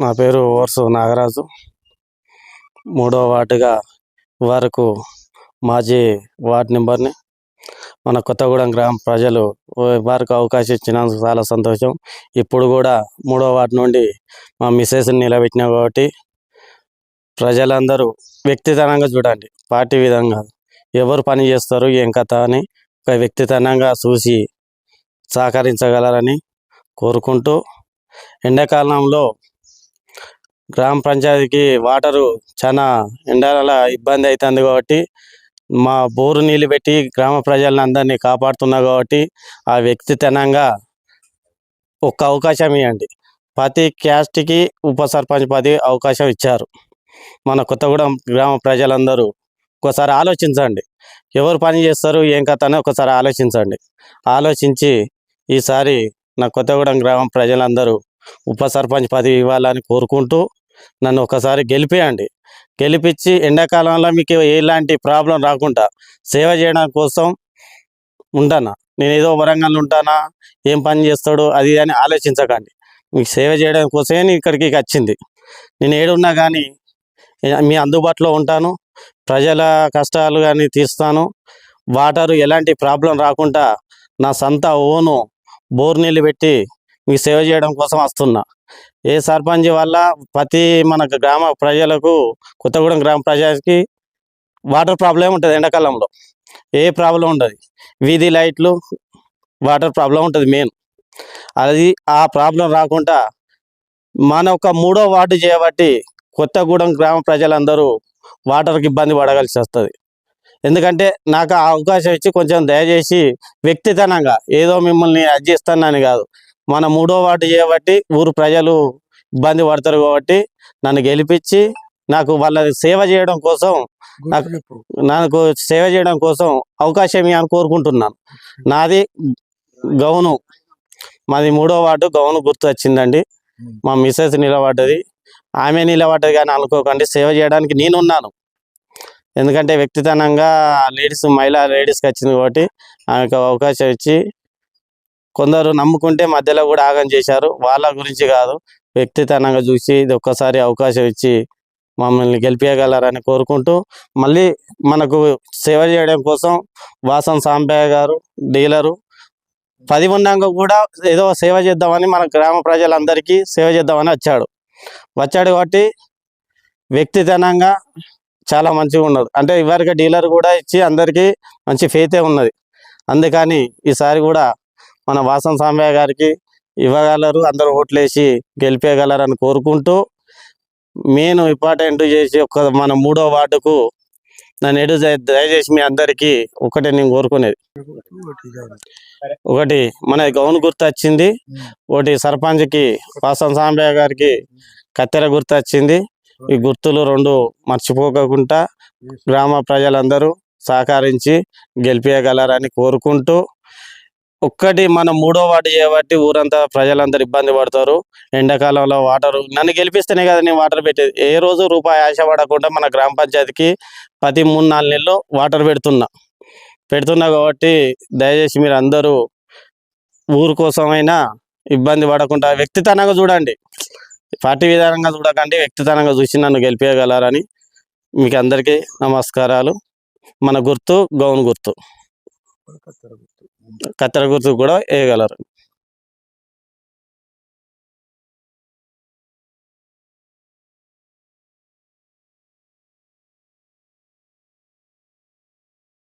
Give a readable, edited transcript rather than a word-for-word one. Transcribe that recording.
నా పేరు ఓర్సు నాగరాజు. 3వ వార్డుగా వరకు మాజీ వార్డు మెంబర్ని. మన కొత్తగూడెం గ్రామ ప్రజలు వారికి అవకాశం ఇచ్చినందుకు చాలా సంతోషం. ఇప్పుడు కూడా 3వ వార్డు నుండి మా మిసెస్ని నిలబెట్టినా కాబట్టి ప్రజలందరూ వ్యక్తిగతంగా చూడండి, పార్టీ విధంగా ఎవరు పని చేస్తారు ఏం కథ అని ఒక వ్యక్తిగతంగా చూసి సహకరించగలరని కోరుకుంటూ, ఎండాకాలంలో గ్రామ పంచాయతీకి వాటరు చాలా ఎండల ఇబ్బంది అవుతుంది కాబట్టి మా బోరు నీళ్ళు పెట్టి గ్రామ ప్రజలను అందరినీ కాపాడుతున్నా కాబట్టి ఆ వ్యక్తిగతంగా ఒక్క అవకాశం ఇవ్వండి. ప్రతి క్యాస్ట్కి ఉప సర్పంచ్ పదవి అవకాశం ఇచ్చారు. మన కొత్తగూడెం గ్రామ ప్రజలందరూ ఒకసారి ఆలోచించండి, ఎవరు పని చేస్తారు ఏం కథ అని ఒకసారి ఆలోచించండి. ఆలోచించి ఈసారి నా కొత్తగూడెం గ్రామ ప్రజలందరూ ఉప సర్పంచ్ పదవి ఇవ్వాలని కోరుకుంటూ నన్ను ఒకసారి గెలిపియండి. గెలిపించి ఎండాకాలంలో మీకు ఎలాంటి ప్రాబ్లం రాకుండా సేవ చేయడం కోసం ఉంటానా. నేను ఏదో వరంగల్ ఉంటానా, ఏం పని చేస్తాడు అది అని ఆలోచించకండి. మీకు సేవ చేయడం కోసమే నేను ఇక్కడికి వచ్చింది. నేను ఏడున్నా కానీ మీ అందుబాటులో ఉంటాను. ప్రజల కష్టాలు కానీ తీస్తాను. వాటరు ఎలాంటి ప్రాబ్లం రాకుండా నా సొంత ఓను బోర్ నీళ్ళు పెట్టి మీకు సేవ చేయడం కోసం వస్తున్నా. ఏ సర్పంచ్ వల్ల ప్రతి మన గ్రామ ప్రజలకు, కొత్తగూడెం గ్రామ ప్రజలకి వాటర్ ప్రాబ్లం ఉంటుంది. ఎండాకాలంలో ఏ ప్రాబ్లం ఉండదు. వీధి లైట్లు, వాటర్ ప్రాబ్లం ఉంటుంది మెయిన్. అది ఆ ప్రాబ్లం రాకుండా మన ఒక 3వ వార్డు చేయబట్టి కొత్తగూడెం గ్రామ ప్రజలందరూ వాటర్కి ఇబ్బంది పడవలసి వస్తుంది. ఎందుకంటే నాకు ఆ అవకాశం ఇచ్చి కొంచెం దయచేసి వ్యక్తిగతంగా ఏదో మిమ్మల్ని అడ్జేస్తానని కాదు, మన 3వ వార్డు చేయబట్టి ఊరు ప్రజలు ఇబ్బంది పడతారు కాబట్టి నన్ను గెలిపించి నాకు వాళ్ళ సేవ చేయడం కోసం నాకు సేవ చేయడం కోసం అవకాశం ఇవ్వాలని కోరుకుంటున్నాను. నాది గౌను, మాది 3వ వార్డు గౌను గుర్తు వచ్చిందండి. మా మిసెస్ నిలబడ్డది, ఆమె నిలబడ్డది కానీ అనుకోకండి. సేవ చేయడానికి నేనున్నాను. ఎందుకంటే వ్యక్తిగతంగా మహిళా లేడీస్కి వచ్చింది కాబట్టి ఆమెకు అవకాశం ఇచ్చి, కొందరు నమ్ముకుంటే మధ్యలో కూడా ఆగం చేశారు. వాళ్ళ గురించి కాదు, వ్యక్తిగతంగా చూసి ఇది ఒక్కసారి అవకాశం ఇచ్చి మమ్మల్ని గెలిపించగలరని కోరుకుంటూ, మళ్ళీ మనకు సేవ చేయడం కోసం వాసం సాంబయ్య గారు డీలరు 10 ఉన్నాక కూడా ఏదో సేవ చేద్దామని మన గ్రామ ప్రజలందరికీ సేవ చేద్దామని వచ్చాడు కాబట్టి వ్యక్తిగతంగా చాలా మంచిగా ఉన్నది. అంటే ఇవరికి డీలర్ కూడా ఇచ్చి అందరికీ మంచి ఫెయితే ఉన్నది. అందుకని ఈసారి కూడా మన వాసం సాంబయ్య గారికి ఇవ్వగలరు, అందరూ ఓట్లేసి గెలిపేయగలరని కోరుకుంటూ, మెయిన్ ఇంపార్టెంట్ చేసి మన 3వ వార్డుకు నన్ను దయచేసి మీ అందరికీ ఒకటే నేను కోరుకునేది, ఒకటి మన గౌను గుర్తు వచ్చింది, ఒకటి సర్పంచ్కి వాసం సాంబయ్య గారికి కత్తెర గుర్తు వచ్చింది. ఈ గుర్తులు 2 మర్చిపోకుండా గ్రామ ప్రజలందరూ సహకరించి గెలిపేయగలరని కోరుకుంటూ, ఒక్కటి మన 3వ వార్డు చేయబట్టి ఊరంతా ప్రజలందరూ ఇబ్బంది పడతారు. ఎండాకాలంలో వాటరు నన్ను గెలిపిస్తేనే కదా నేను వాటర్ పెట్టేది. ఏ రోజు రూపాయి ఆశ పడకుండా మన గ్రామ పంచాయతీకి ప్రతి 3-4 నెలలు వాటర్ పెడుతున్నా కాబట్టి దయచేసి మీరు అందరూ ఊరు కోసమైనా ఇబ్బంది పడకుండా వ్యక్తిగతంగా చూడండి, పార్టీ విధానంగా చూడకండి, వ్యక్తిగతంగా చూసి నన్ను గెలిపేయగలరని మీకు అందరికీ నమస్కారాలు. మన గుర్తు గౌను గుర్తు, కత్తెర గుర్తు కూడా వేయగలరు.